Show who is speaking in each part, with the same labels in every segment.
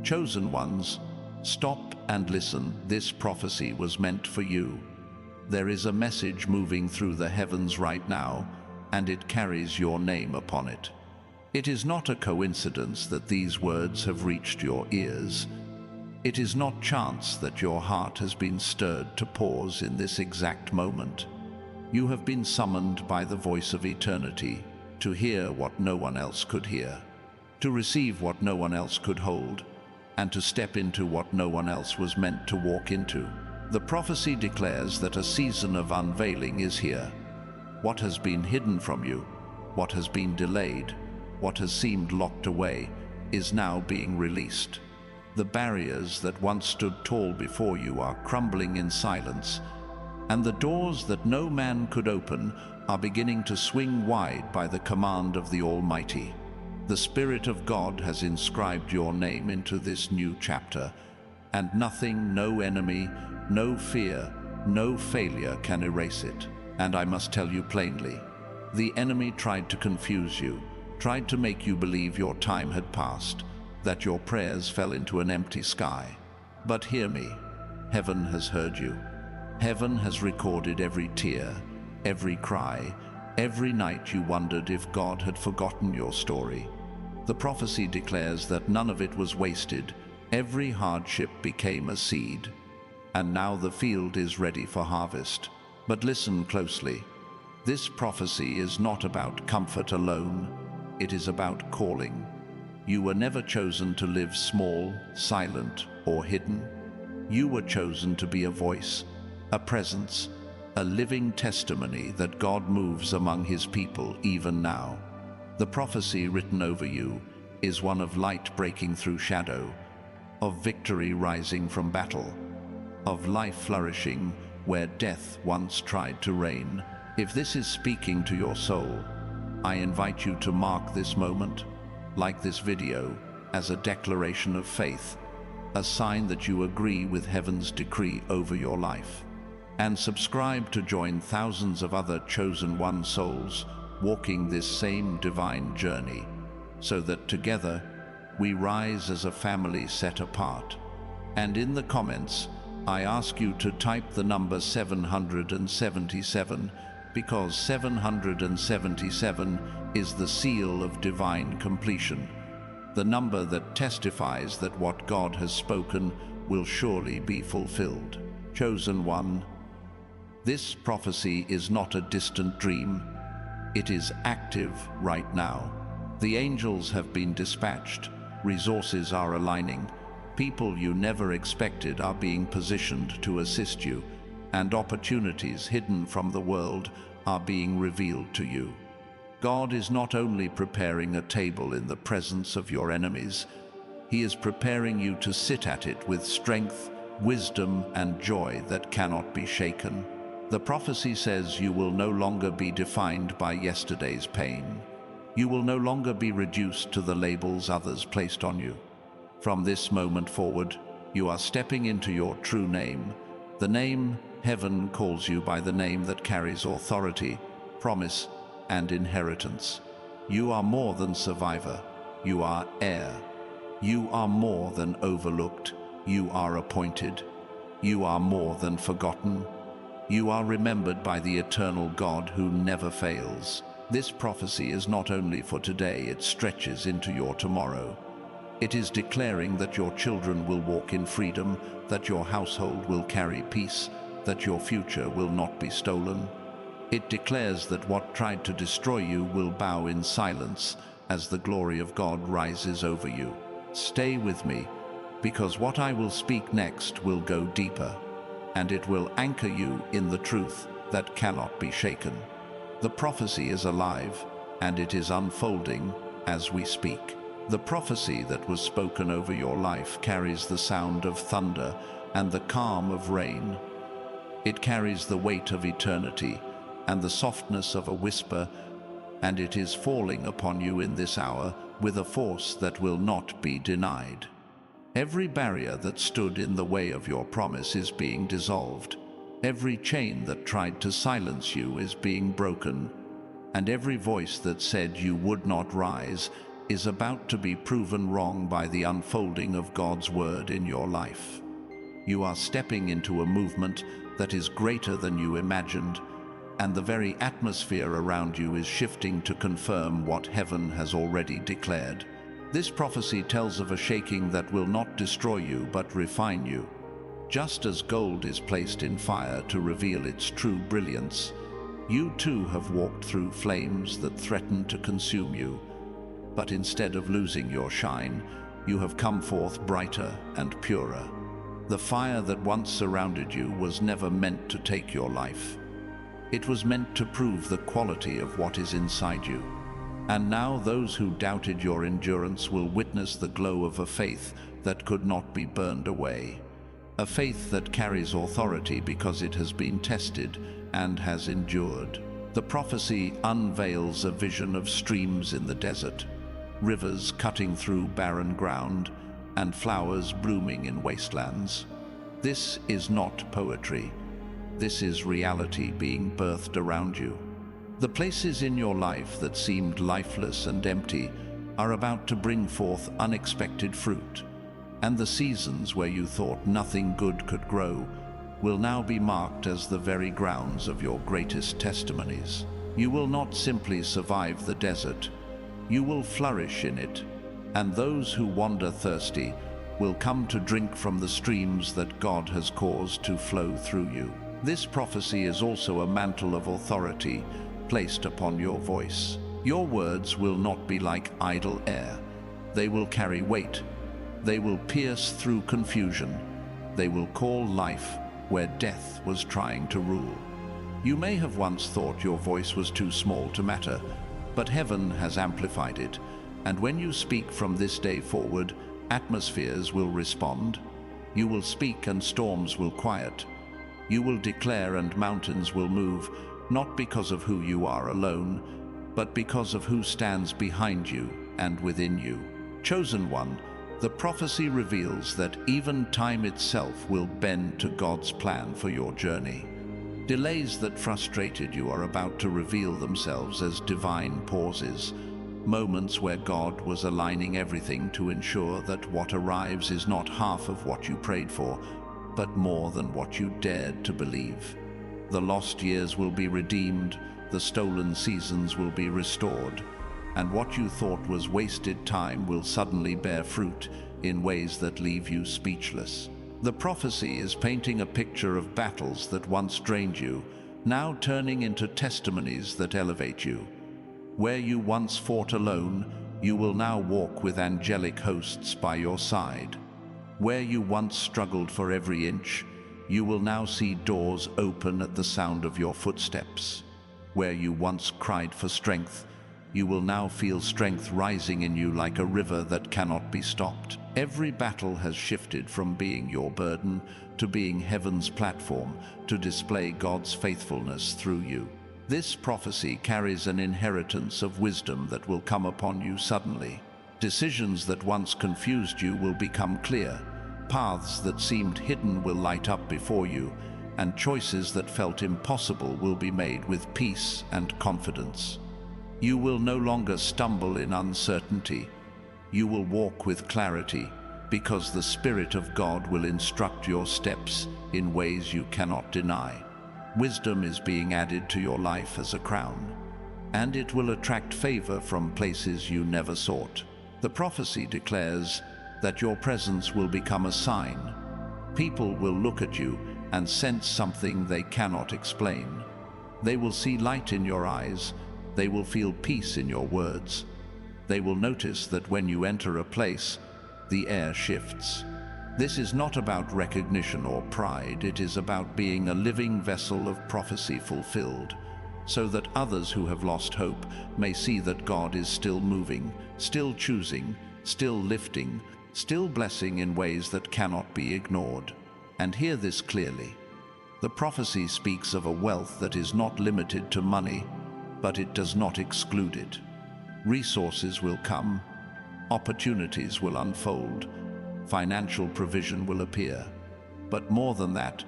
Speaker 1: Chosen ones, stop and listen. This prophecy was meant for you. There is a message moving through the heavens right now, and it carries your name upon it. It is not a coincidence that these words have reached your ears. It is not chance that your heart has been stirred to pause in this exact moment. You have been summoned by the voice of eternity to hear what no one else could hear, to receive what no one else could hold, and to step into what no one else was meant to walk into. The prophecy declares that a season of unveiling is here. What has been hidden from you, what has been delayed, what has seemed locked away, is now being released. The barriers that once stood tall before you are crumbling in silence, and the doors that no man could open are beginning to swing wide by the command of the Almighty. The Spirit of God has inscribed your name into this new chapter, and nothing, no enemy, no fear, no failure can erase it. And I must tell you plainly, the enemy tried to confuse you, tried to make you believe your time had passed, that your prayers fell into an empty sky. But hear me, heaven has heard you. Heaven has recorded every tear, every cry, every night you wondered if God had forgotten your story. The prophecy declares that none of it was wasted. Every hardship became a seed, and now the field is ready for harvest. But listen closely. This prophecy is not about comfort alone. It is about calling. You were never chosen to live small, silent, or hidden. You were chosen to be a voice, a presence, a living testimony that God moves among His people even now. The prophecy written over you is one of light breaking through shadow, of victory rising from battle, of life flourishing where death once tried to reign. If this is speaking to your soul, I invite you to mark this moment, like this video, as a declaration of faith, a sign that you agree with heaven's decree over your life. And subscribe to join thousands of other chosen one souls walking this same divine journey, so that together we rise as a family set apart. And in the comments, I ask you to type the number 777, because 777 is the seal of divine completion, the number that testifies that what God has spoken will surely be fulfilled. Chosen one, this prophecy is not a distant dream. It is active right now. The angels have been dispatched, resources are aligning, people you never expected are being positioned to assist you, and opportunities hidden from the world are being revealed to you. God is not only preparing a table in the presence of your enemies, He is preparing you to sit at it with strength, wisdom, and joy that cannot be shaken. The prophecy says you will no longer be defined by yesterday's pain. You will no longer be reduced to the labels others placed on you. From this moment forward, you are stepping into your true name. The name heaven calls you by, the name that carries authority, promise, and inheritance. You are more than survivor. You are heir. You are more than overlooked. You are appointed. You are more than forgotten. You are remembered by the eternal God who never fails. This prophecy is not only for today, it stretches into your tomorrow. It is declaring that your children will walk in freedom, that your household will carry peace, that your future will not be stolen. It declares that what tried to destroy you will bow in silence as the glory of God rises over you. Stay with me, because what I will speak next will go deeper, and it will anchor you in the truth that cannot be shaken. The prophecy is alive, and it is unfolding as we speak. The prophecy that was spoken over your life carries the sound of thunder and the calm of rain. It carries the weight of eternity and the softness of a whisper, and it is falling upon you in this hour with a force that will not be denied. Every barrier that stood in the way of your promise is being dissolved. Every chain that tried to silence you is being broken, and every voice that said you would not rise is about to be proven wrong by the unfolding of God's word in your life. You are stepping into a movement that is greater than you imagined, and the very atmosphere around you is shifting to confirm what heaven has already declared. This prophecy tells of a shaking that will not destroy you but refine you. Just as gold is placed in fire to reveal its true brilliance, you too have walked through flames that threaten to consume you. But instead of losing your shine, you have come forth brighter and purer. The fire that once surrounded you was never meant to take your life. It was meant to prove the quality of what is inside you. And now those who doubted your endurance will witness the glow of a faith that could not be burned away. A faith that carries authority because it has been tested and has endured. The prophecy unveils a vision of streams in the desert, rivers cutting through barren ground, and flowers blooming in wastelands. This is not poetry. This is reality being birthed around you. The places in your life that seemed lifeless and empty are about to bring forth unexpected fruit, and the seasons where you thought nothing good could grow will now be marked as the very grounds of your greatest testimonies. You will not simply survive the desert, you will flourish in it, and those who wander thirsty will come to drink from the streams that God has caused to flow through you. This prophecy is also a mantle of authority placed upon your voice. Your words will not be like idle air. They will carry weight. They will pierce through confusion. They will call life where death was trying to rule. You may have once thought your voice was too small to matter, but heaven has amplified it, and when you speak from this day forward, atmospheres will respond. You will speak and storms will quiet. You will declare and mountains will move, not because of who you are alone, but because of who stands behind you and within you. Chosen one, the prophecy reveals that even time itself will bend to God's plan for your journey. Delays that frustrated you are about to reveal themselves as divine pauses, moments where God was aligning everything to ensure that what arrives is not half of what you prayed for, but more than what you dared to believe. The lost years will be redeemed, the stolen seasons will be restored, and what you thought was wasted time will suddenly bear fruit in ways that leave you speechless. The prophecy is painting a picture of battles that once drained you, now turning into testimonies that elevate you. Where you once fought alone, you will now walk with angelic hosts by your side. Where you once struggled for every inch, you will now see doors open at the sound of your footsteps. Where you once cried for strength, you will now feel strength rising in you like a river that cannot be stopped. Every battle has shifted from being your burden to being heaven's platform to display God's faithfulness through you. This prophecy carries an inheritance of wisdom that will come upon you suddenly. Decisions that once confused you will become clear. Paths that seemed hidden will light up before you, and choices that felt impossible will be made with peace and confidence. You will no longer stumble in uncertainty. You will walk with clarity, because the Spirit of God will instruct your steps in ways you cannot deny. Wisdom is being added to your life as a crown, and it will attract favor from places you never sought. The prophecy declares that your presence will become a sign. People will look at you and sense something they cannot explain. They will see light in your eyes. They will feel peace in your words. They will notice that when you enter a place, the air shifts. This is not about recognition or pride. It is about being a living vessel of prophecy fulfilled, so that others who have lost hope may see that God is still moving, still choosing, still lifting, still blessing in ways that cannot be ignored. And hear this clearly. The prophecy speaks of a wealth that is not limited to money, but it does not exclude it. Resources will come, opportunities will unfold, financial provision will appear. But more than that,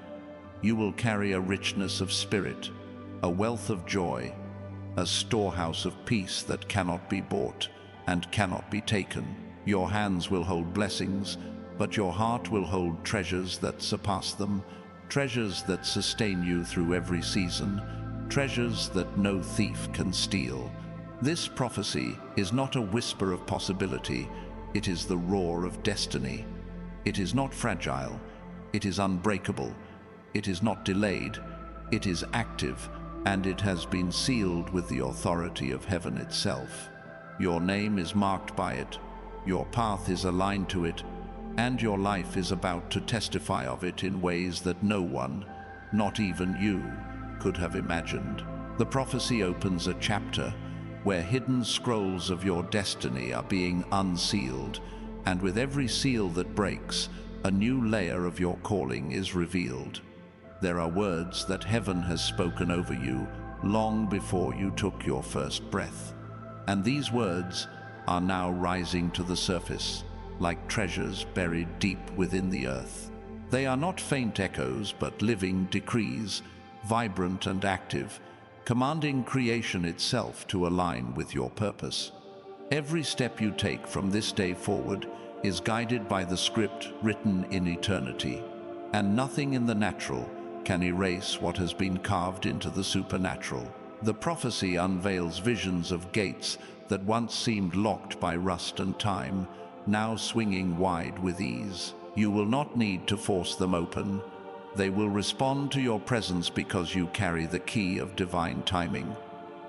Speaker 1: you will carry a richness of spirit, a wealth of joy, a storehouse of peace that cannot be bought. and cannot be taken. Your hands will hold blessings, but your heart will hold treasures that surpass them, treasures that sustain you through every season, treasures that no thief can steal. This prophecy is not a whisper of possibility, it is the roar of destiny. It is not fragile, it is unbreakable, it is not delayed, it is active, and it has been sealed with the authority of heaven itself. Your name is marked by it, your path is aligned to it, and your life is about to testify of it in ways that no one, not even you, could have imagined. The prophecy opens a chapter where hidden scrolls of your destiny are being unsealed, and with every seal that breaks, a new layer of your calling is revealed. There are words that heaven has spoken over you long before you took your first breath. And these words are now rising to the surface, like treasures buried deep within the earth. They are not faint echoes, but living decrees, vibrant and active, commanding creation itself to align with your purpose. Every step you take from this day forward is guided by the script written in eternity, and nothing in the natural can erase what has been carved into the supernatural. The prophecy unveils visions of gates that once seemed locked by rust and time, now swinging wide with ease. You will not need to force them open. They will respond to your presence because you carry the key of divine timing.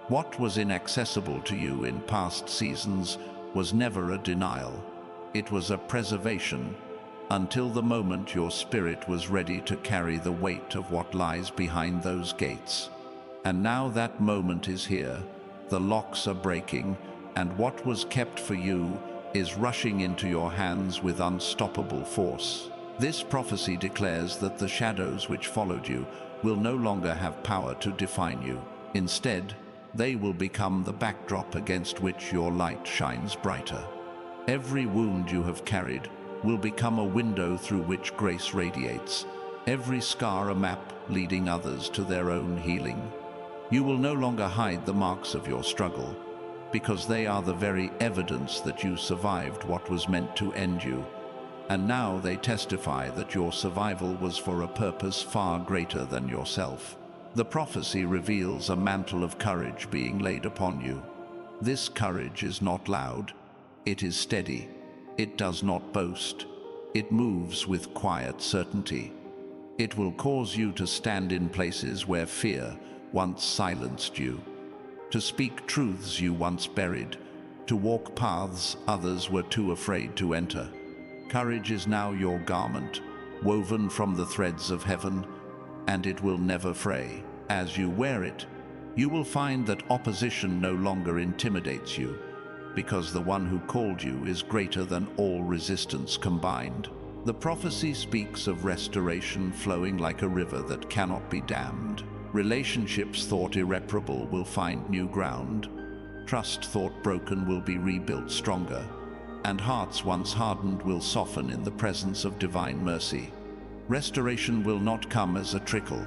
Speaker 1: What was inaccessible to you in past seasons was never a denial. It was a preservation, until the moment your spirit was ready to carry the weight of what lies behind those gates. And now that moment is here. The locks are breaking, and what was kept for you is rushing into your hands with unstoppable force. This prophecy declares that the shadows which followed you will no longer have power to define you. Instead, they will become the backdrop against which your light shines brighter. Every wound you have carried will become a window through which grace radiates, every scar a map leading others to their own healing. You will no longer hide the marks of your struggle, because they are the very evidence that you survived what was meant to end you. And now they testify that your survival was for a purpose far greater than yourself. The prophecy reveals a mantle of courage being laid upon you. This courage is not loud, it is steady. It does not boast. It moves with quiet certainty. It will cause you to stand in places where fear once silenced you, to speak truths you once buried, to walk paths others were too afraid to enter. Courage is now your garment, woven from the threads of heaven, and it will never fray. As you wear it, you will find that opposition no longer intimidates you, because the one who called you is greater than all resistance combined. The prophecy speaks of restoration flowing like a river that cannot be dammed. Relationships thought irreparable will find new ground. Trust thought broken will be rebuilt stronger. And hearts once hardened will soften in the presence of divine mercy. Restoration will not come as a trickle.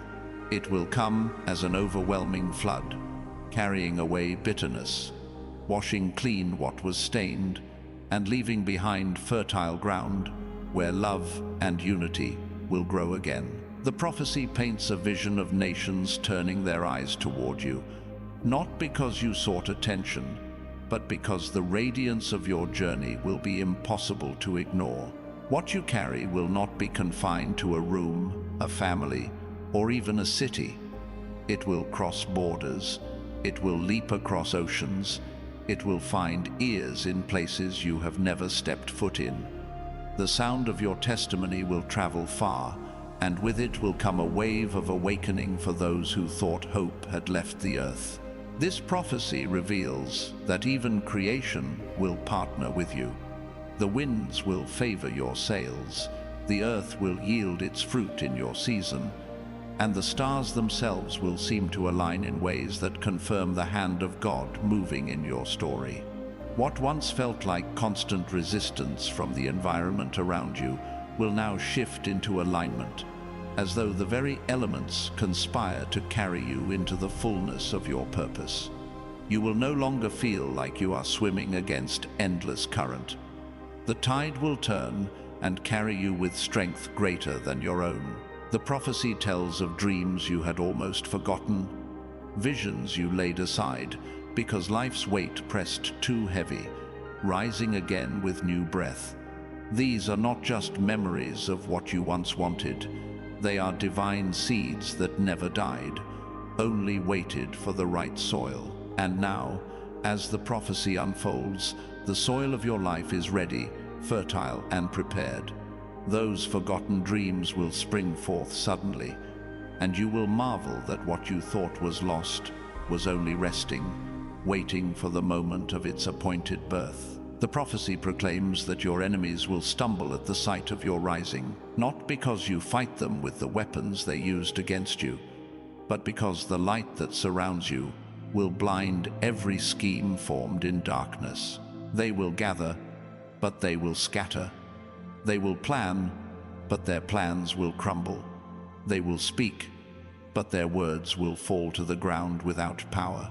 Speaker 1: It will come as an overwhelming flood, carrying away bitterness, washing clean what was stained, and leaving behind fertile ground where love and unity will grow again. The prophecy paints a vision of nations turning their eyes toward you, not because you sought attention, but because the radiance of your journey will be impossible to ignore. What you carry will not be confined to a room, a family, or even a city. It will cross borders, it will leap across oceans, it will find ears in places you have never stepped foot in. The sound of your testimony will travel far, and with it will come a wave of awakening for those who thought hope had left the earth. This prophecy reveals that even creation will partner with you. The winds will favor your sails, the earth will yield its fruit in your season, and the stars themselves will seem to align in ways that confirm the hand of God moving in your story. What once felt like constant resistance from the environment around you will now shift into alignment, as though the very elements conspire to carry you into the fullness of your purpose. You will no longer feel like you are swimming against endless current. The tide will turn and carry you with strength greater than your own. The prophecy tells of dreams you had almost forgotten, visions you laid aside because life's weight pressed too heavy, rising again with new breath. These are not just memories of what you once wanted. They are divine seeds that never died, only waited for the right soil. And now, as the prophecy unfolds, the soil of your life is ready, fertile and prepared. Those forgotten dreams will spring forth suddenly, and you will marvel that what you thought was lost was only resting, waiting for the moment of its appointed birth. The prophecy proclaims that your enemies will stumble at the sight of your rising, not because you fight them with the weapons they used against you, but because the light that surrounds you will blind every scheme formed in darkness. They will gather, but they will scatter. They will plan, but their plans will crumble. They will speak, but their words will fall to the ground without power.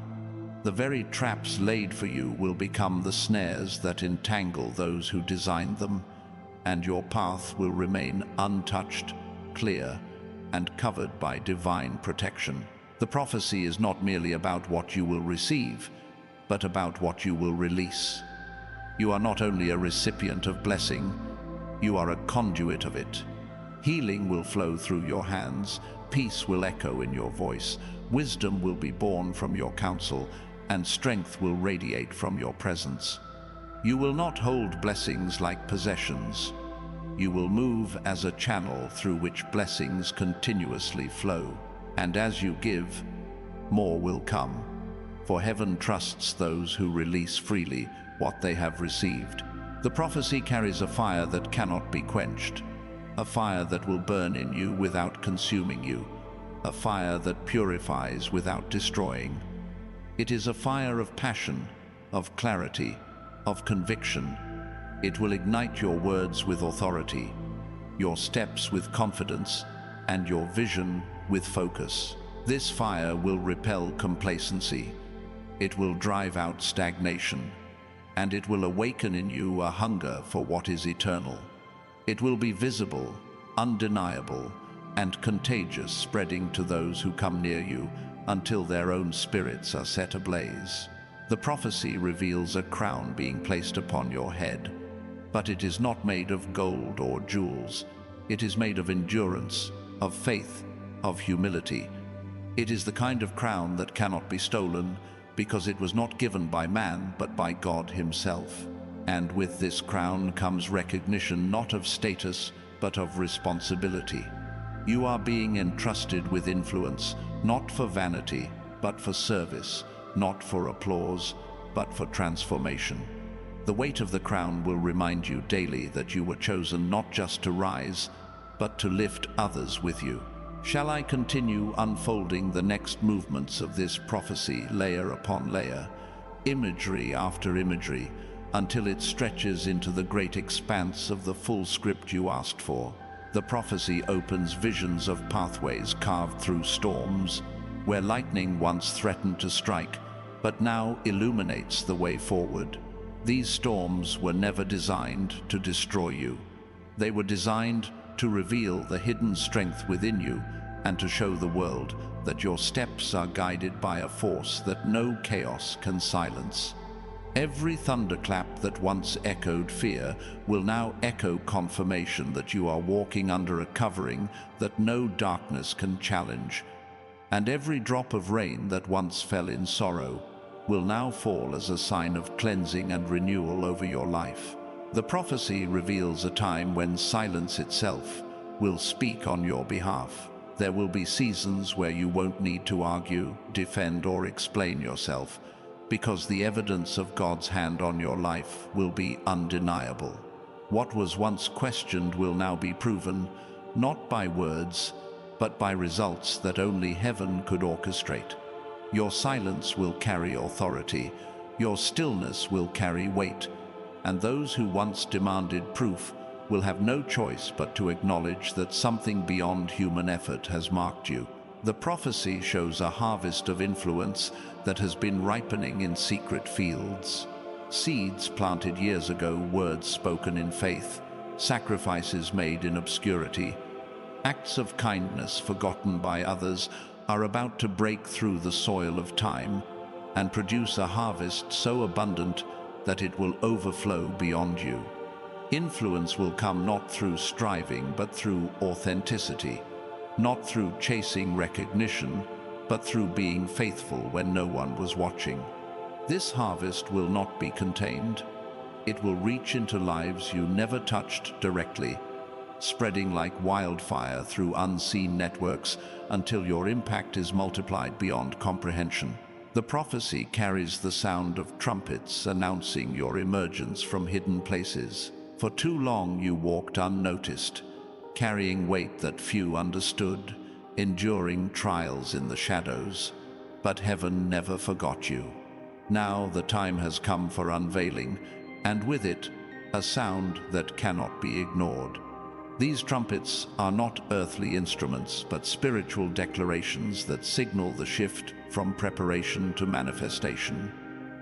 Speaker 1: The very traps laid for you will become the snares that entangle those who designed them, and your path will remain untouched, clear, and covered by divine protection. The prophecy is not merely about what you will receive, but about what you will release. You are not only a recipient of blessing, you are a conduit of it. Healing will flow through your hands, peace will echo in your voice, wisdom will be born from your counsel, and strength will radiate from your presence. You will not hold blessings like possessions. You will move as a channel through which blessings continuously flow. And as you give, more will come. For heaven trusts those who release freely what they have received. The prophecy carries a fire that cannot be quenched, a fire that will burn in you without consuming you, a fire that purifies without destroying. It is a fire of passion, of clarity, of conviction. It will ignite your words with authority, your steps with confidence, and your vision with focus. This fire will repel complacency. It will drive out stagnation, and it will awaken in you a hunger for what is eternal. It will be visible, undeniable, and contagious, spreading to those who come near you until their own spirits are set ablaze. The prophecy reveals a crown being placed upon your head, but it is not made of gold or jewels. It is made of endurance, of faith, of humility. It is the kind of crown that cannot be stolen, because it was not given by man but by God himself. And with this crown comes recognition not of status but of responsibility. You are being entrusted with influence, not for vanity but for service, not for applause but for transformation. The weight of the crown will remind you daily that you were chosen not just to rise, but to lift others with you. Shall I continue unfolding the next movements of this prophecy, layer upon layer, imagery after imagery, until it stretches into the great expanse of the full script you asked for? The prophecy opens visions of pathways carved through storms, where lightning once threatened to strike, but now illuminates the way forward. These storms were never designed to destroy you. They were designed to reveal the hidden strength within you and to show the world that your steps are guided by a force that no chaos can silence. Every thunderclap that once echoed fear will now echo confirmation that you are walking under a covering that no darkness can challenge. And every drop of rain that once fell in sorrow will now fall as a sign of cleansing and renewal over your life. The prophecy reveals a time when silence itself will speak on your behalf. There will be seasons where you won't need to argue, defend, or explain yourself, because the evidence of God's hand on your life will be undeniable. What was once questioned will now be proven, not by words, but by results that only heaven could orchestrate. Your silence will carry authority, your stillness will carry weight, and those who once demanded proof will have no choice but to acknowledge that something beyond human effort has marked you. The prophecy shows a harvest of influence that has been ripening in secret fields. Seeds planted years ago, words spoken in faith, sacrifices made in obscurity, acts of kindness forgotten by others are about to break through the soil of time and produce a harvest so abundant that it will overflow beyond you. Influence will come not through striving, but through authenticity, not through chasing recognition, but through being faithful when no one was watching. This harvest will not be contained. It will reach into lives you never touched directly, spreading like wildfire through unseen networks until your impact is multiplied beyond comprehension. The prophecy carries the sound of trumpets announcing your emergence from hidden places. For too long you walked unnoticed, carrying weight that few understood, enduring trials in the shadows. But heaven never forgot you. Now the time has come for unveiling, and with it, a sound that cannot be ignored. These trumpets are not earthly instruments, but spiritual declarations that signal the shift from preparation to manifestation,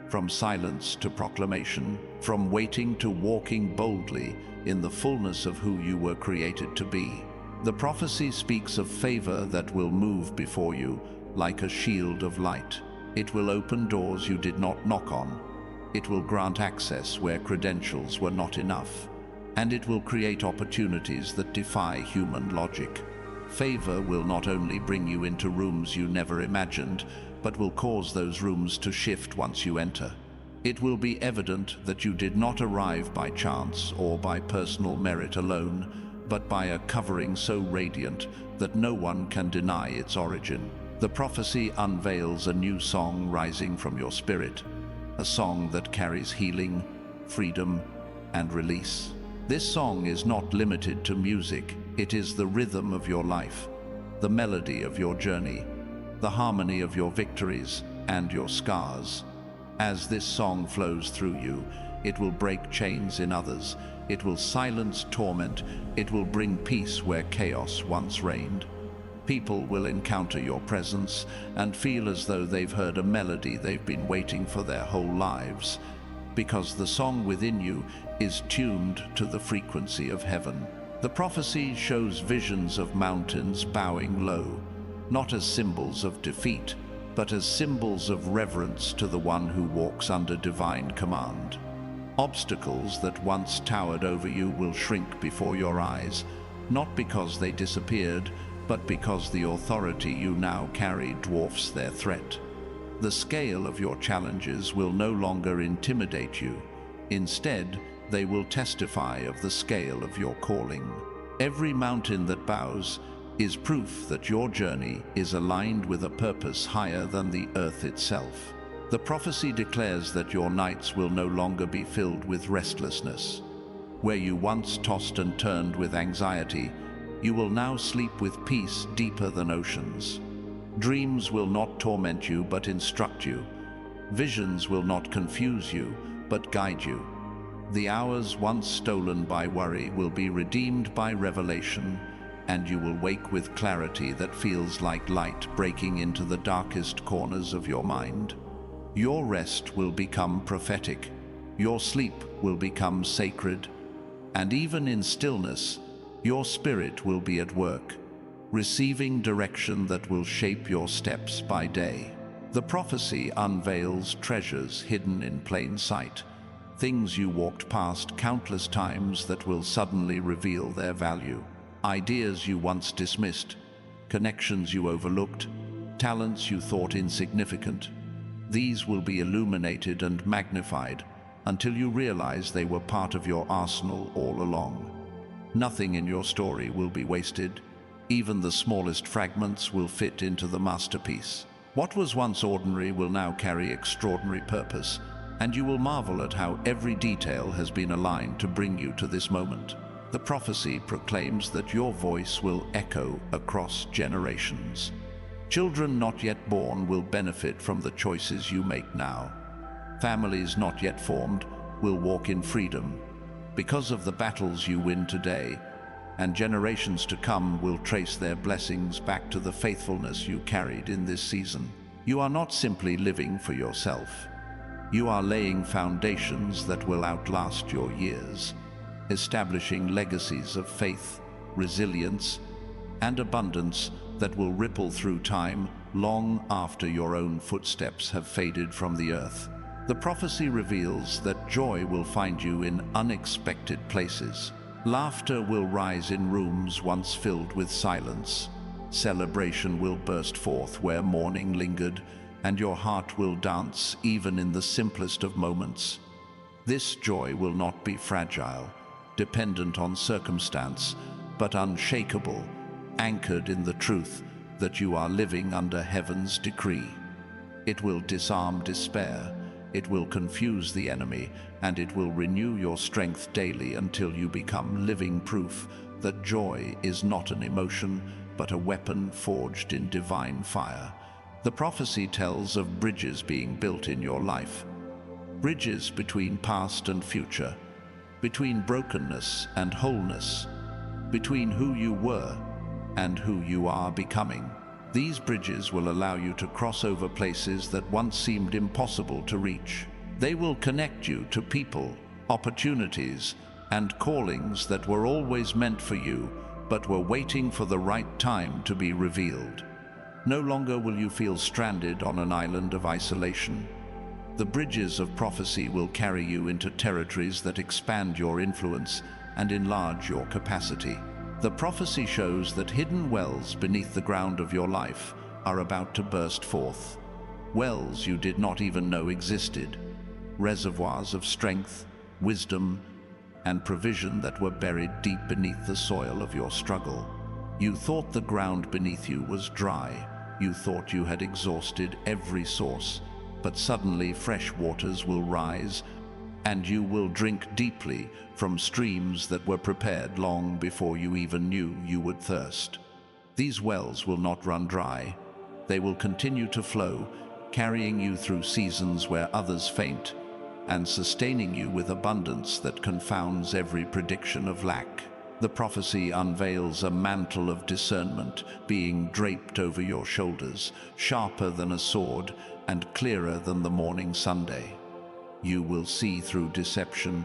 Speaker 1: from silence to proclamation, from waiting to walking boldly in the fullness of who you were created to be. The prophecy speaks of favor that will move before you like a shield of light. It will open doors you did not knock on. It will grant access where credentials were not enough. And it will create opportunities that defy human logic. Favor will not only bring you into rooms you never imagined, but will cause those rooms to shift once you enter. It will be evident that you did not arrive by chance or by personal merit alone, but by a covering so radiant that no one can deny its origin. The prophecy unveils a new song rising from your spirit, a song that carries healing, freedom, and release. This song is not limited to music. It is the rhythm of your life, the melody of your journey, the harmony of your victories and your scars. As this song flows through you, it will break chains in others. It will silence torment. It will bring peace where chaos once reigned. People will encounter your presence and feel as though they've heard a melody they've been waiting for their whole lives, because the song within you is tuned to the frequency of heaven. The prophecy shows visions of mountains bowing low, not as symbols of defeat, but as symbols of reverence to the one who walks under divine command. Obstacles that once towered over you will shrink before your eyes, not because they disappeared, but because the authority you now carry dwarfs their threat. The scale of your challenges will no longer intimidate you. Instead, they will testify of the scale of your calling. Every mountain that bows is proof that your journey is aligned with a purpose higher than the earth itself. The prophecy declares that your nights will no longer be filled with restlessness. Where you once tossed and turned with anxiety, you will now sleep with peace deeper than oceans. Dreams will not torment you but instruct you. Visions will not confuse you but guide you. The hours once stolen by worry will be redeemed by revelation, and you will wake with clarity that feels like light breaking into the darkest corners of your mind. Your rest will become prophetic. Your sleep will become sacred. And even in stillness, your spirit will be at work, receiving direction that will shape your steps by day. The prophecy unveils treasures hidden in plain sight, things you walked past countless times that will suddenly reveal their value. Ideas you once dismissed, connections you overlooked, talents you thought insignificant. These will be illuminated and magnified until you realize they were part of your arsenal all along. Nothing in your story will be wasted. Even the smallest fragments will fit into the masterpiece. What was once ordinary will now carry extraordinary purpose, and you will marvel at how every detail has been aligned to bring you to this moment. The prophecy proclaims that your voice will echo across generations. Children not yet born will benefit from the choices you make now. Families not yet formed will walk in freedom because of the battles you win today, and generations to come will trace their blessings back to the faithfulness you carried in this season. You are not simply living for yourself. You are laying foundations that will outlast your years, establishing legacies of faith, resilience, and abundance that will ripple through time long after your own footsteps have faded from the earth. The prophecy reveals that joy will find you in unexpected places. Laughter will rise in rooms once filled with silence. Celebration will burst forth where mourning lingered, and your heart will dance even in the simplest of moments. This joy will not be fragile, dependent on circumstance, but unshakable, anchored in the truth that you are living under heaven's decree. It will disarm despair, it will confuse the enemy, and it will renew your strength daily until you become living proof that joy is not an emotion, but a weapon forged in divine fire. The prophecy tells of bridges being built in your life. Bridges between past and future, between brokenness and wholeness, between who you were and who you are becoming. These bridges will allow you to cross over places that once seemed impossible to reach. They will connect you to people, opportunities, and callings that were always meant for you, but were waiting for the right time to be revealed. No longer will you feel stranded on an island of isolation. The bridges of prophecy will carry you into territories that expand your influence and enlarge your capacity. The prophecy shows that hidden wells beneath the ground of your life are about to burst forth. Wells you did not even know existed. Reservoirs of strength, wisdom, and provision that were buried deep beneath the soil of your struggle. You thought the ground beneath you was dry. You thought you had exhausted every source. But suddenly fresh waters will rise, and you will drink deeply from streams that were prepared long before you even knew you would thirst. These wells will not run dry. They will continue to flow, carrying you through seasons where others faint, and sustaining you with abundance that confounds every prediction of lack. The prophecy unveils a mantle of discernment being draped over your shoulders, sharper than a sword and clearer than the morning sunday. You will see through deception,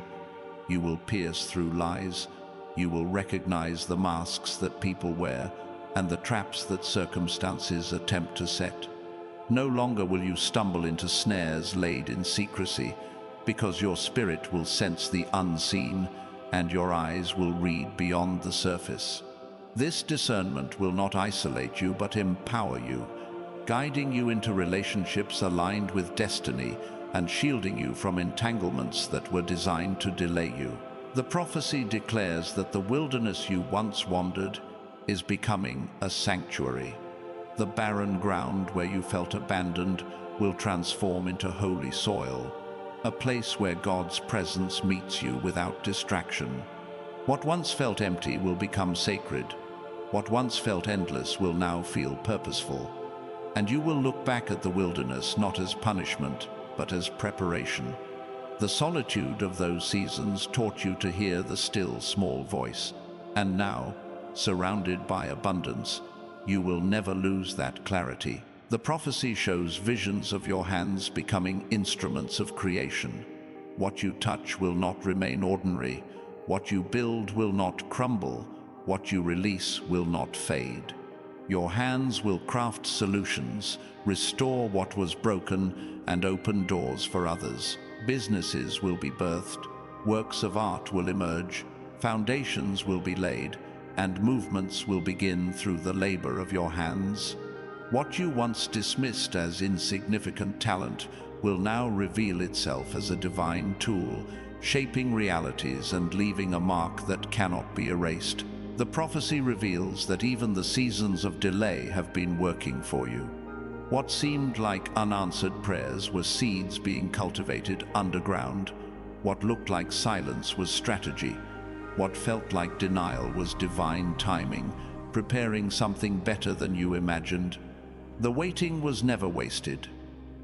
Speaker 1: you will pierce through lies, you will recognize the masks that people wear and the traps that circumstances attempt to set. No longer will you stumble into snares laid in secrecy, because your spirit will sense the unseen and your eyes will read beyond the surface. This discernment will not isolate you but empower you, guiding you into relationships aligned with destiny and shielding you from entanglements that were designed to delay you. The prophecy declares that the wilderness you once wandered is becoming a sanctuary. The barren ground where you felt abandoned will transform into holy soil, a place where God's presence meets you without distraction. What once felt empty will become sacred. What once felt endless will now feel purposeful. And you will look back at the wilderness not as punishment, but as preparation. The solitude of those seasons taught you to hear the still small voice. And now, surrounded by abundance, you will never lose that clarity. The prophecy shows visions of your hands becoming instruments of creation. What you touch will not remain ordinary. What you build will not crumble. What you release will not fade. Your hands will craft solutions, restore what was broken, and open doors for others. Businesses will be birthed, works of art will emerge, foundations will be laid, and movements will begin through the labor of your hands. What you once dismissed as insignificant talent will now reveal itself as a divine tool, shaping realities and leaving a mark that cannot be erased. The prophecy reveals that even the seasons of delay have been working for you. What seemed like unanswered prayers were seeds being cultivated underground. What looked like silence was strategy. What felt like denial was divine timing, preparing something better than you imagined. The waiting was never wasted.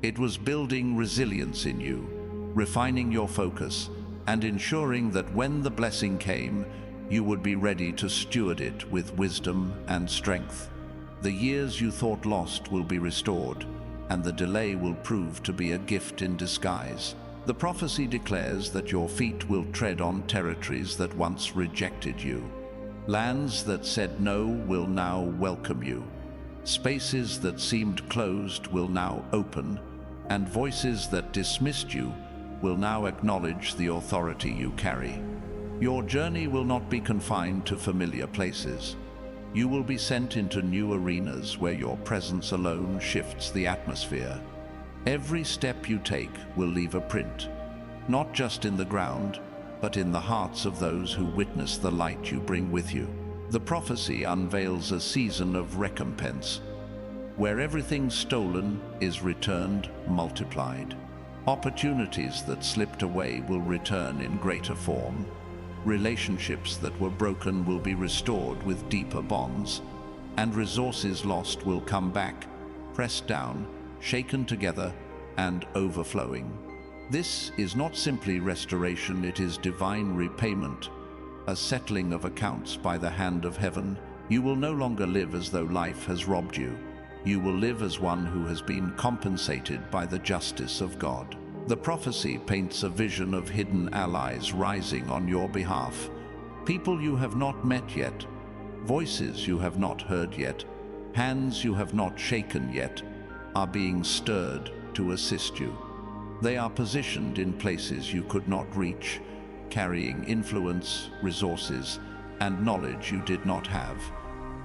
Speaker 1: It was building resilience in you, refining your focus, and ensuring that when the blessing came, you would be ready to steward it with wisdom and strength. The years you thought lost will be restored, and the delay will prove to be a gift in disguise. The prophecy declares that your feet will tread on territories that once rejected you. Lands that said no will now welcome you. Spaces that seemed closed will now open, and voices that dismissed you will now acknowledge the authority you carry. Your journey will not be confined to familiar places. You will be sent into new arenas where your presence alone shifts the atmosphere. Every step you take will leave a print, not just in the ground, but in the hearts of those who witness the light you bring with you. The prophecy unveils a season of recompense, where everything stolen is returned multiplied. Opportunities that slipped away will return in greater form. Relationships that were broken will be restored with deeper bonds, and resources lost will come back, pressed down, shaken together, and overflowing. This is not simply restoration, it is divine repayment, a settling of accounts by the hand of heaven. You will no longer live as though life has robbed you. You will live as one who has been compensated by the justice of God. The prophecy paints a vision of hidden allies rising on your behalf. People you have not met yet, voices you have not heard yet, hands you have not shaken yet, are being stirred to assist you. They are positioned in places you could not reach, carrying influence, resources, and knowledge you did not have.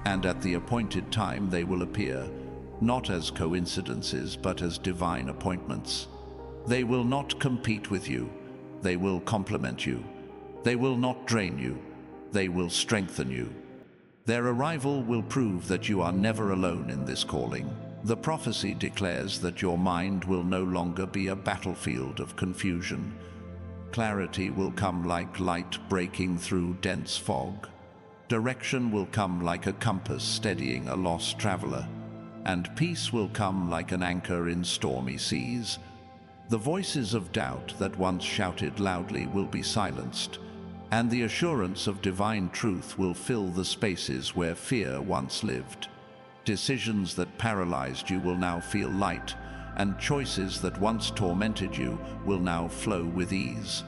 Speaker 1: And at the appointed time they will appear, not as coincidences but as divine appointments. They will not compete with you, they will complement you. They will not drain you, they will strengthen you. Their arrival will prove that you are never alone in this calling. The prophecy declares that your mind will no longer be a battlefield of confusion. Clarity will come like light breaking through dense fog. Direction will come like a compass steadying a lost traveler, and peace will come like an anchor in stormy seas. The voices of doubt that once shouted loudly will be silenced, and the assurance of divine truth will fill the spaces where fear once lived. Decisions that paralyzed you will now feel light, and choices that once tormented you will now flow with ease,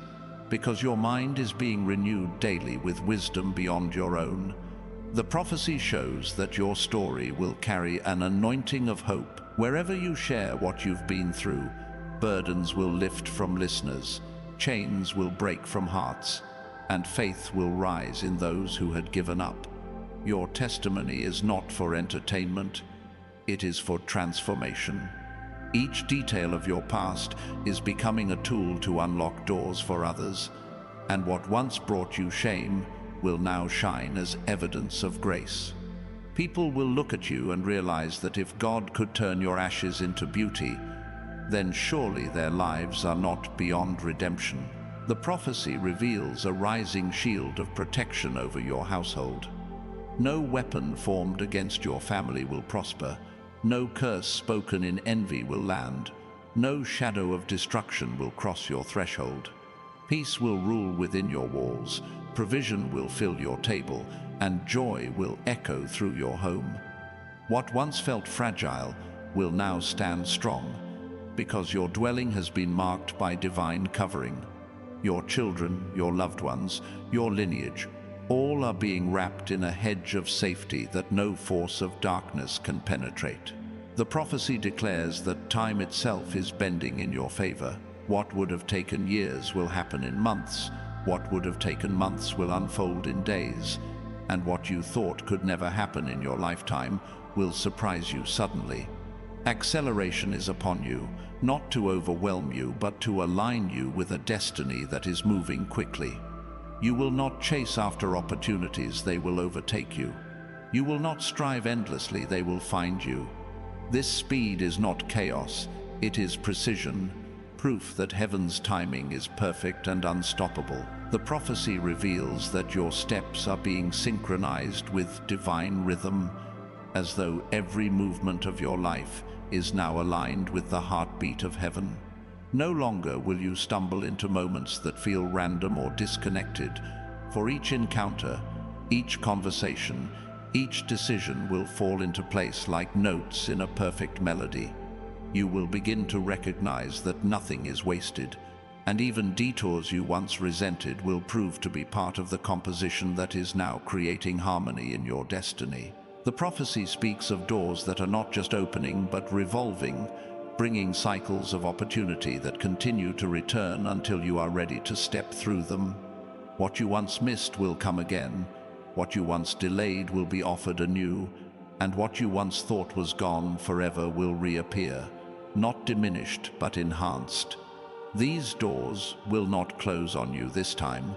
Speaker 1: because your mind is being renewed daily with wisdom beyond your own. The prophecy shows that your story will carry an anointing of hope. Wherever you share what you've been through, burdens will lift from listeners, chains will break from hearts, and faith will rise in those who had given up. Your testimony is not for entertainment, it is for transformation. Each detail of your past is becoming a tool to unlock doors for others, and what once brought you shame will now shine as evidence of grace. People will look at you and realize that if God could turn your ashes into beauty, then surely their lives are not beyond redemption. The prophecy reveals a rising shield of protection over your household. No weapon formed against your family will prosper. No curse spoken in envy will land. No shadow of destruction will cross your threshold. Peace will rule within your walls. Provision will fill your table, and joy will echo through your home. What once felt fragile will now stand strong, because your dwelling has been marked by divine covering. Your children, your loved ones, your lineage, all are being wrapped in a hedge of safety that no force of darkness can penetrate. The prophecy declares that time itself is bending in your favor. What would have taken years will happen in months. What would have taken months will unfold in days. And what you thought could never happen in your lifetime will surprise you suddenly. Acceleration is upon you, not to overwhelm you, but to align you with a destiny that is moving quickly. You will not chase after opportunities, they will overtake you. You will not strive endlessly, they will find you. This speed is not chaos, it is precision, proof that heaven's timing is perfect and unstoppable. The prophecy reveals that your steps are being synchronized with divine rhythm, as though every movement of your life is now aligned with the heartbeat of heaven. No longer will you stumble into moments that feel random or disconnected, For each encounter, each conversation, each decision will fall into place like notes in a perfect melody. You will begin to recognize that nothing is wasted, and even detours you once resented will prove to be part of the composition that is now creating harmony in your destiny. The prophecy speaks of doors that are not just opening but revolving, bringing cycles of opportunity that continue to return until you are ready to step through them. What you once missed will come again, what you once delayed will be offered anew, and what you once thought was gone forever will reappear, not diminished but enhanced. These doors will not close on you this time,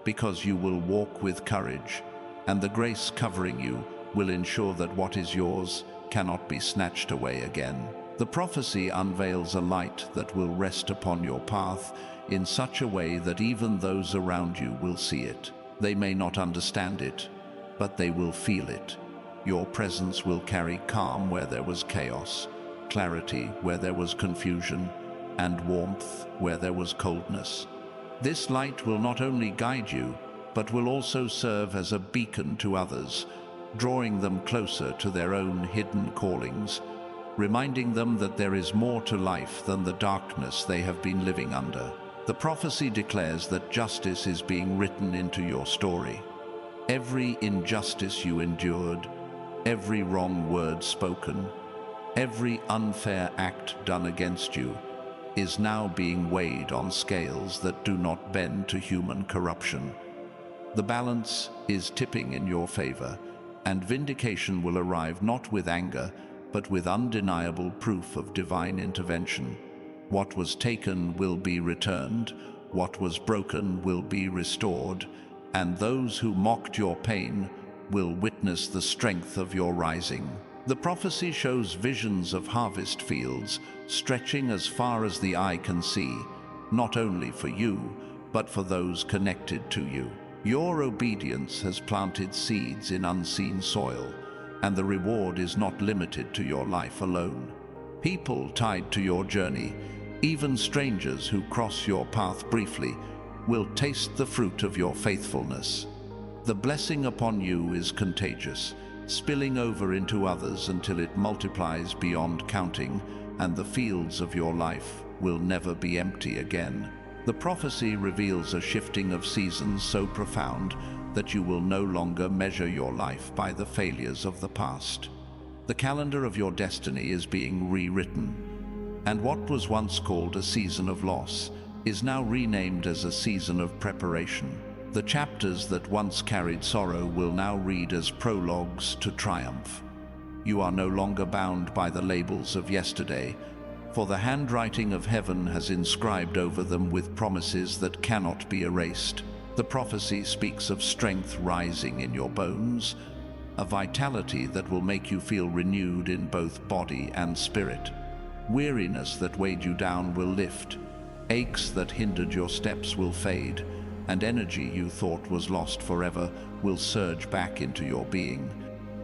Speaker 1: because you will walk with courage, and the grace covering you will ensure that what is yours cannot be snatched away again. The prophecy unveils a light that will rest upon your path in such a way that even those around you will see it. They may not understand it, but they will feel it. Your presence will carry calm where there was chaos, clarity where there was confusion, and warmth where there was coldness. This light will not only guide you, but will also serve as a beacon to others, drawing them closer to their own hidden callings, reminding them that there is more to life than the darkness they have been living under. The prophecy declares that justice is being written into your story. Every injustice you endured, every wrong word spoken, every unfair act done against you is now being weighed on scales that do not bend to human corruption. The balance is tipping in your favor, and vindication will arrive not with anger, but with undeniable proof of divine intervention. What was taken will be returned, what was broken will be restored, and those who mocked your pain will witness the strength of your rising. The prophecy shows visions of harvest fields stretching as far as the eye can see, not only for you, but for those connected to you. Your obedience has planted seeds in unseen soil, and the reward is not limited to your life alone. People tied to your journey, even strangers who cross your path briefly, will taste the fruit of your faithfulness. The blessing upon you is contagious, spilling over into others until it multiplies beyond counting, and the fields of your life will never be empty again. The prophecy reveals a shifting of seasons so profound that you will no longer measure your life by the failures of the past. The calendar of your destiny is being rewritten, and what was once called a season of loss is now renamed as a season of preparation. The chapters that once carried sorrow will now read as prologues to triumph. You are no longer bound by the labels of yesterday, for the handwriting of heaven has inscribed over them with promises that cannot be erased. The prophecy speaks of strength rising in your bones, a vitality that will make you feel renewed in both body and spirit. Weariness that weighed you down will lift, aches that hindered your steps will fade, and energy you thought was lost forever will surge back into your being.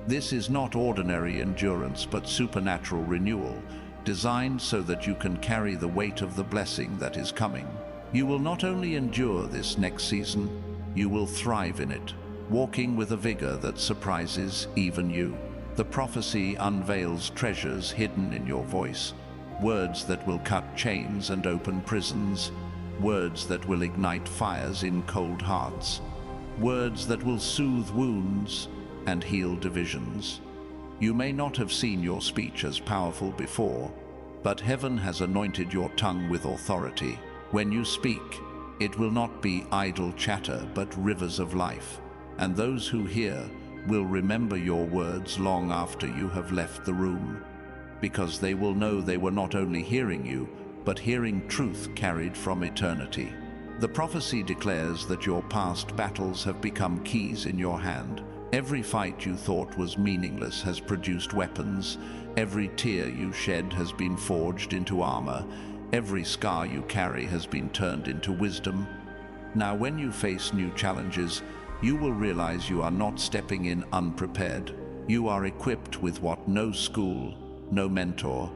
Speaker 1: This is not ordinary endurance but supernatural renewal, designed so that you can carry the weight of the blessing that is coming. You will not only endure this next season, you will thrive in it, walking with a vigor that surprises even you. The prophecy unveils treasures hidden in your voice, words that will cut chains and open prisons, words that will ignite fires in cold hearts, words that will soothe wounds and heal divisions. You may not have seen your speech as powerful before, but heaven has anointed your tongue with authority. When you speak, it will not be idle chatter but rivers of life, and those who hear will remember your words long after you have left the room, because they will know they were not only hearing you, but hearing truth carried from eternity. The prophecy declares that your past battles have become keys in your hand. Every fight you thought was meaningless has produced weapons. Every tear you shed has been forged into armor. Every scar you carry has been turned into wisdom. Now, when you face new challenges, you will realize you are not stepping in unprepared. You are equipped with what no school, no mentor,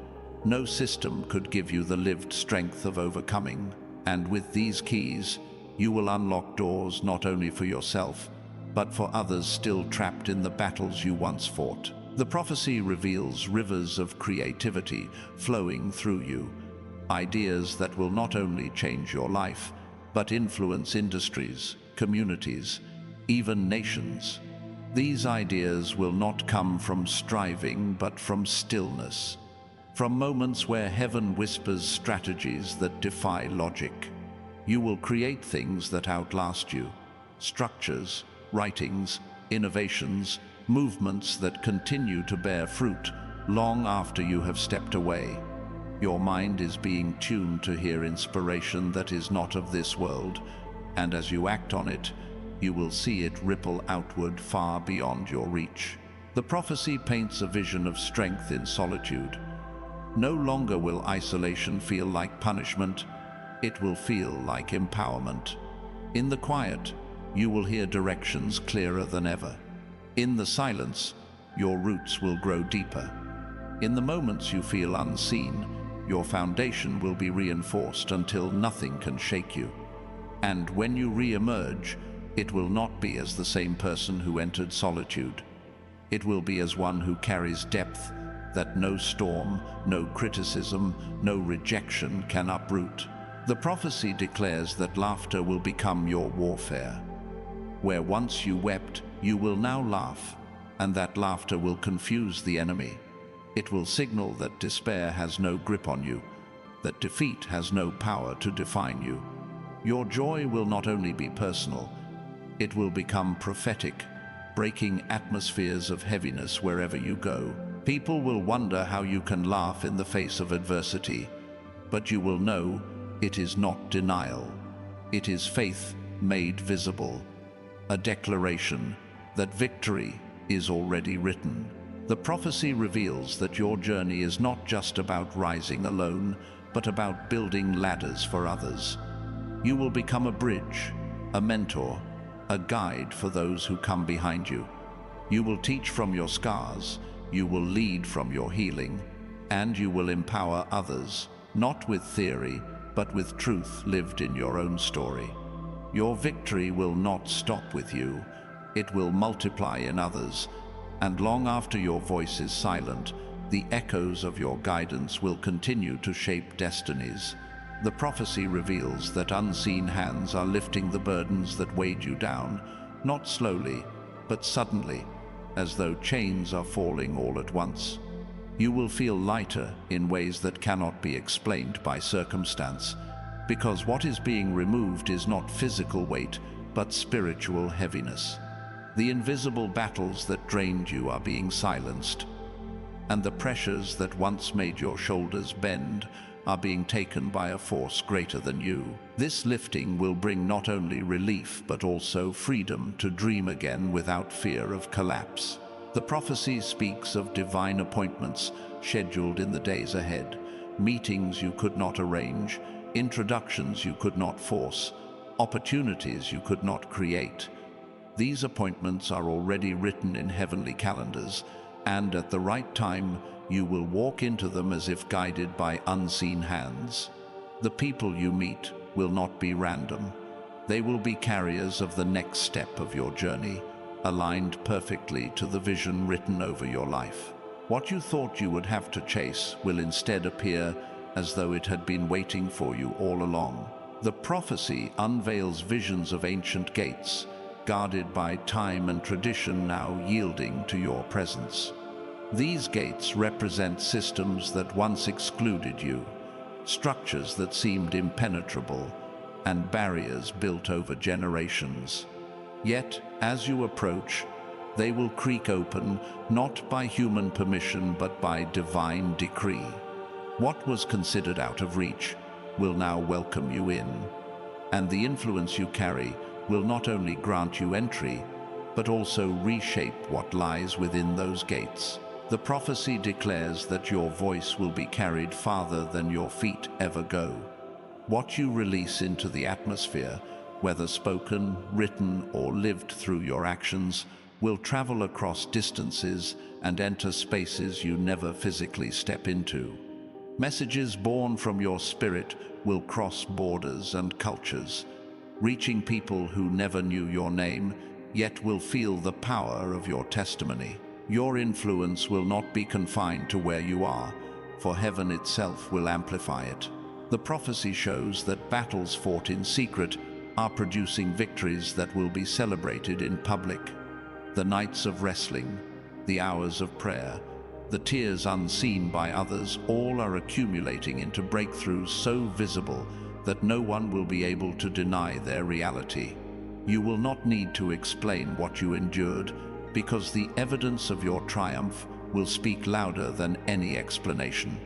Speaker 1: no system could give you: the lived strength of overcoming. And with these keys, You will unlock doors not only for yourself, but for others still trapped in the battles you once fought. The prophecy reveals rivers of creativity flowing through you, ideas that will not only change your life, but influence industries, communities, even nations. These ideas will not come from striving, but from stillness, from moments where heaven whispers strategies that defy logic. You will create things that outlast you, structures, writings, innovations, movements that continue to bear fruit long after you have stepped away. Your mind is being tuned to hear inspiration that is not of this world, and as you act on it, you will see it ripple outward far beyond your reach. The prophecy paints a vision of strength in solitude. No longer will isolation feel like punishment, it will feel like empowerment. In the quiet, you will hear directions clearer than ever. In the silence, your roots will grow deeper. In the moments you feel unseen, your foundation will be reinforced until nothing can shake you. And when you re-emerge, it will not be as the same person who entered solitude. It will be as one who carries depth that no storm, no criticism, no rejection can uproot. The prophecy declares that laughter will become your warfare. Where once you wept, you will now laugh, and that laughter will confuse the enemy. It will signal that despair has no grip on you, that defeat has no power to define you. Your joy will not only be personal, it will become prophetic, breaking atmospheres of heaviness wherever you go. People will wonder how you can laugh in the face of adversity, but you will know it is not denial. It is faith made visible, a declaration that victory is already written. The prophecy reveals that your journey is not just about rising alone, but about building ladders for others. You will become a bridge, a mentor, a guide for those who come behind you. You will teach from your scars, you will lead from your healing, and you will empower others, not with theory, but with truth lived in your own story. Your victory will not stop with you, it will multiply in others, and long after your voice is silent, the echoes of your guidance will continue to shape destinies. The prophecy reveals that unseen hands are lifting the burdens that weighed you down, not slowly, but suddenly, as though chains are falling all at once. You will feel lighter in ways that cannot be explained by circumstance, because what is being removed is not physical weight, but spiritual heaviness. The invisible battles that drained you are being silenced, and the pressures that once made your shoulders bend are being taken by a force greater than you. This lifting will bring not only relief, but also freedom to dream again without fear of collapse. The prophecy speaks of divine appointments scheduled in the days ahead, meetings you could not arrange, introductions you could not force, opportunities you could not create. These appointments are already written in heavenly calendars, and at the right time, you will walk into them as if guided by unseen hands. The people you meet will not be random. They will be carriers of the next step of your journey, aligned perfectly to the vision written over your life. What you thought you would have to chase will instead appear as though it had been waiting for you all along. The prophecy unveils visions of ancient gates, guarded by time and tradition now yielding to your presence. These gates represent systems that once excluded you, structures that seemed impenetrable, and barriers built over generations. Yet, as you approach, they will creak open, not by human permission but by divine decree. What was considered out of reach will now welcome you in, and the influence you carry will not only grant you entry, but also reshape what lies within those gates. The prophecy declares that your voice will be carried farther than your feet ever go. What you release into the atmosphere, whether spoken, written, or lived through your actions, will travel across distances and enter spaces you never physically step into. Messages born from your spirit will cross borders and cultures, reaching people who never knew your name, yet will feel the power of your testimony. Your influence will not be confined to where you are, for heaven itself will amplify it. The prophecy shows that battles fought in secret are producing victories that will be celebrated in public. The nights of wrestling, the hours of prayer, the tears unseen by others, all are accumulating into breakthroughs so visible that no one will be able to deny their reality. You will not need to explain what you endured, because the evidence of your triumph will speak louder than any explanation.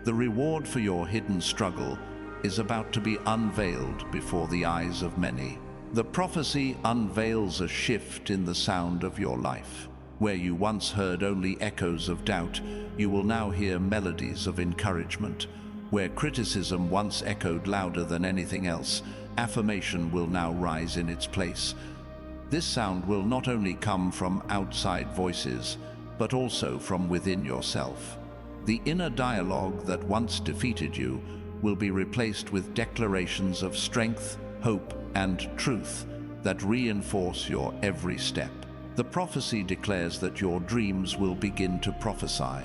Speaker 1: The reward for your hidden struggle is about to be unveiled before the eyes of many. The prophecy unveils a shift in the sound of your life. Where you once heard only echoes of doubt, you will now hear melodies of encouragement. Where criticism once echoed louder than anything else, affirmation will now rise in its place. This sound will not only come from outside voices, but also from within yourself. The inner dialogue that once defeated you will be replaced with declarations of strength, hope, and truth that reinforce your every step. The prophecy declares that your dreams will begin to prophesy.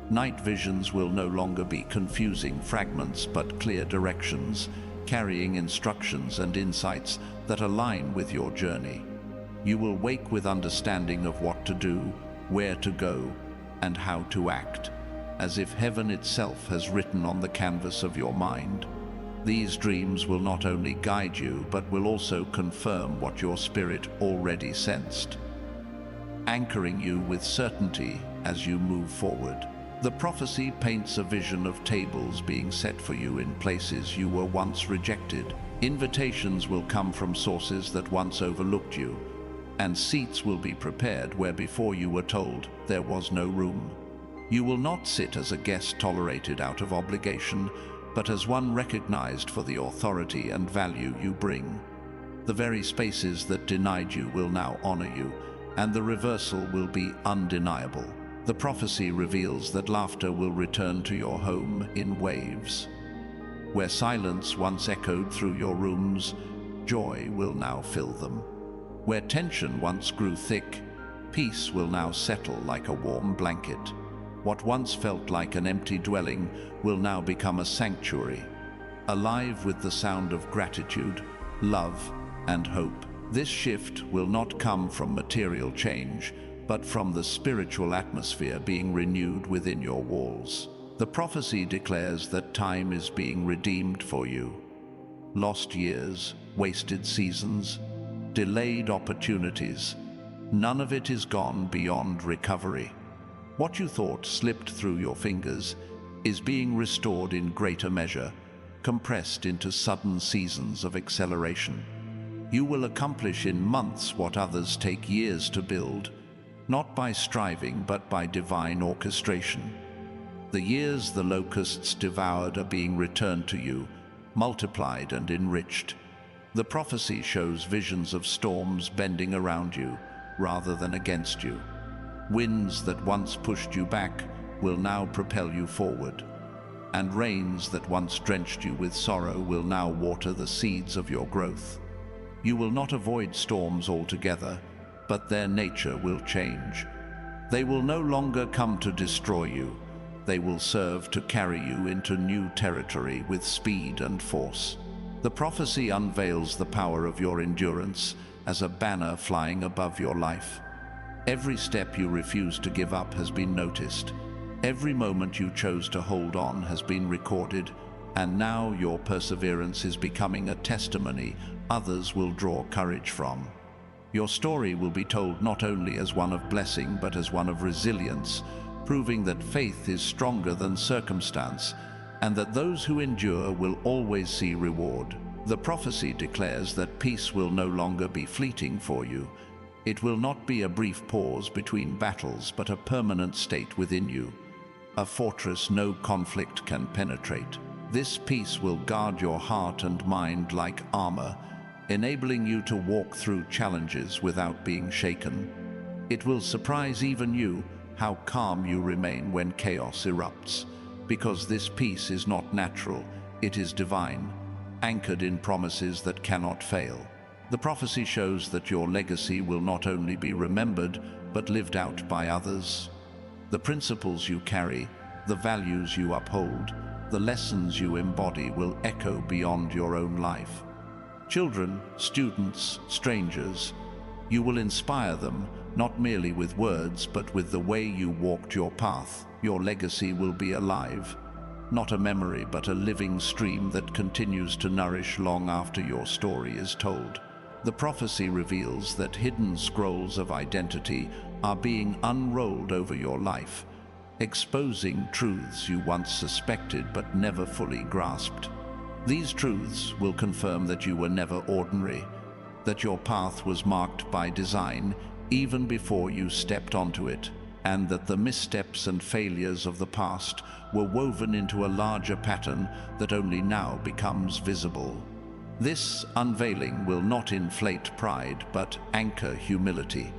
Speaker 1: Night visions will no longer be confusing fragments but clear directions, carrying instructions and insights that align with your journey. You will wake with understanding of what to do, where to go, and how to act, as if heaven itself has written on the canvas of your mind. These dreams will not only guide you, but will also confirm what your spirit already sensed, anchoring you with certainty as you move forward. The prophecy paints a vision of tables being set for you in places you were once rejected. Invitations will come from sources that once overlooked you, and seats will be prepared where before you were told there was no room. You will not sit as a guest tolerated out of obligation, but as one recognized for the authority and value you bring. The very spaces that denied you will now honor you, and the reversal will be undeniable. The prophecy reveals that laughter will return to your home in waves. Where silence once echoed through your rooms, joy will now fill them. Where tension once grew thick, peace will now settle like a warm blanket. What once felt like an empty dwelling will now become a sanctuary, alive with the sound of gratitude, love, and hope. This shift will not come from material change, but from the spiritual atmosphere being renewed within your walls. The prophecy declares that time is being redeemed for you. Lost years, wasted seasons, delayed opportunities, none of it is gone beyond recovery. What you thought slipped through your fingers is being restored in greater measure, compressed into sudden seasons of acceleration. You will accomplish in months what others take years to build, not by striving but by divine orchestration. The years the locusts devoured are being returned to you, multiplied and enriched. The prophecy shows visions of storms bending around you rather than against you. Winds that once pushed you back will now propel you forward, and rains that once drenched you with sorrow will now water the seeds of your growth. You will not avoid storms altogether, but their nature will change. They will no longer come to destroy you. They will serve to carry you into new territory with speed and force. The prophecy unveils the power of your endurance as a banner flying above your life. Every step you refused to give up has been noticed. Every moment you chose to hold on has been recorded, and now your perseverance is becoming a testimony others will draw courage from. Your story will be told not only as one of blessing but as one of resilience, proving that faith is stronger than circumstance and that those who endure will always see reward. The prophecy declares that peace will no longer be fleeting for you. It will not be a brief pause between battles but a permanent state within you, a fortress no conflict can penetrate. This peace will guard your heart and mind like armor, enabling you to walk through challenges without being shaken. It will surprise even you how calm you remain when chaos erupts, because this peace is not natural, it is divine. anchored in promises that cannot fail. The prophecy shows that your legacy will not only be remembered, but lived out by others. The principles you carry, the values you uphold, the lessons you embody will echo beyond your own life. Children, students, strangers, you will inspire them, not merely with words, but with the way you walked your path. Your legacy will be alive, not a memory, but a living stream that continues to nourish long after your story is told. The prophecy reveals that hidden scrolls of identity are being unrolled over your life, exposing truths you once suspected but never fully grasped. These truths will confirm that you were never ordinary, that your path was marked by design even before you stepped onto it, and that the missteps and failures of the past were woven into a larger pattern that only now becomes visible. This unveiling will not inflate pride, but anchor humility,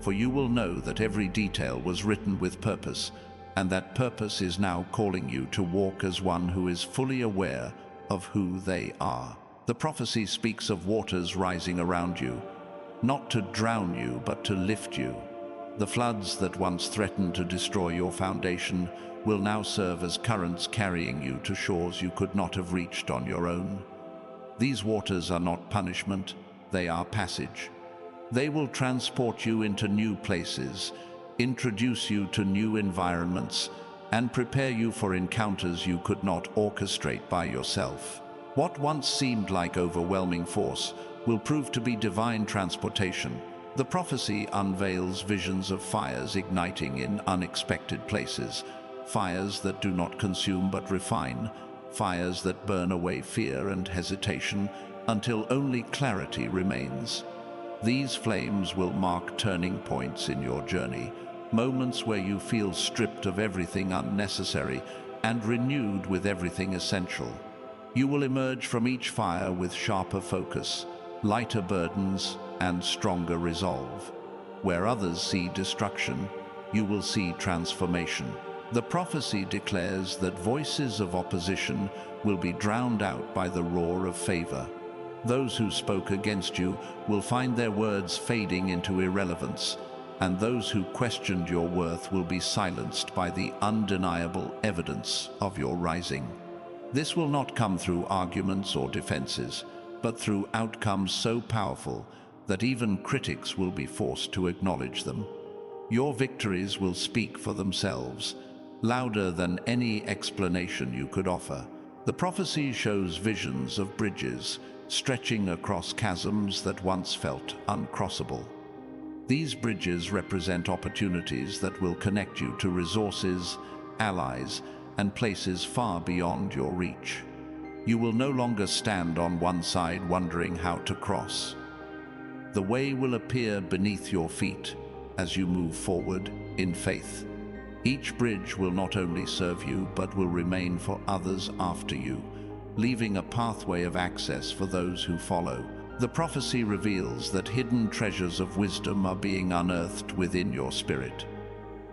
Speaker 1: for you will know that every detail was written with purpose, and that purpose is now calling you to walk as one who is fully aware of who they are. The prophecy speaks of waters rising around you, not to drown you, but to lift you. The floods that once threatened to destroy your foundation will now serve as currents carrying you to shores you could not have reached on your own. These waters are not punishment, they are passage. They will transport you into new places, introduce you to new environments, and prepare you for encounters you could not orchestrate by yourself. What once seemed like overwhelming force will prove to be divine transportation. The prophecy unveils visions of fires igniting in unexpected places, fires that do not consume but refine, fires that burn away fear and hesitation until only clarity remains. These flames will mark turning points in your journey, moments where you feel stripped of everything unnecessary and renewed with everything essential. You will emerge from each fire with sharper focus, lighter burdens, and stronger resolve. Where others see destruction, you will see transformation. The prophecy declares that voices of opposition will be drowned out by the roar of favor. Those who spoke against you will find their words fading into irrelevance, and those who questioned your worth will be silenced by the undeniable evidence of your rising. This will not come through arguments or defenses, but through outcomes so powerful that even critics will be forced to acknowledge them. Your victories will speak for themselves, louder than any explanation you could offer. The prophecy shows visions of bridges stretching across chasms that once felt uncrossable. These bridges represent opportunities that will connect you to resources, allies, and places far beyond your reach. You will no longer stand on one side wondering how to cross. The way will appear beneath your feet as you move forward in faith. Each bridge will not only serve you, but will remain for others after you, leaving a pathway of access for those who follow. The prophecy reveals that hidden treasures of wisdom are being unearthed within your spirit.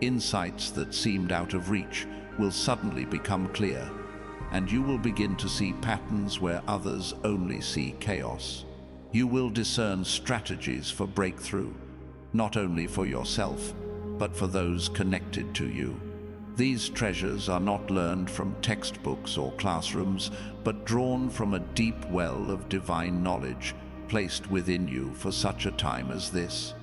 Speaker 1: Insights that seemed out of reach will suddenly become clear, and you will begin to see patterns where others only see chaos. You will discern strategies for breakthrough, not only for yourself, but for those connected to you. These treasures are not learned from textbooks or classrooms, but drawn from a deep well of divine knowledge placed within you for such a time as this.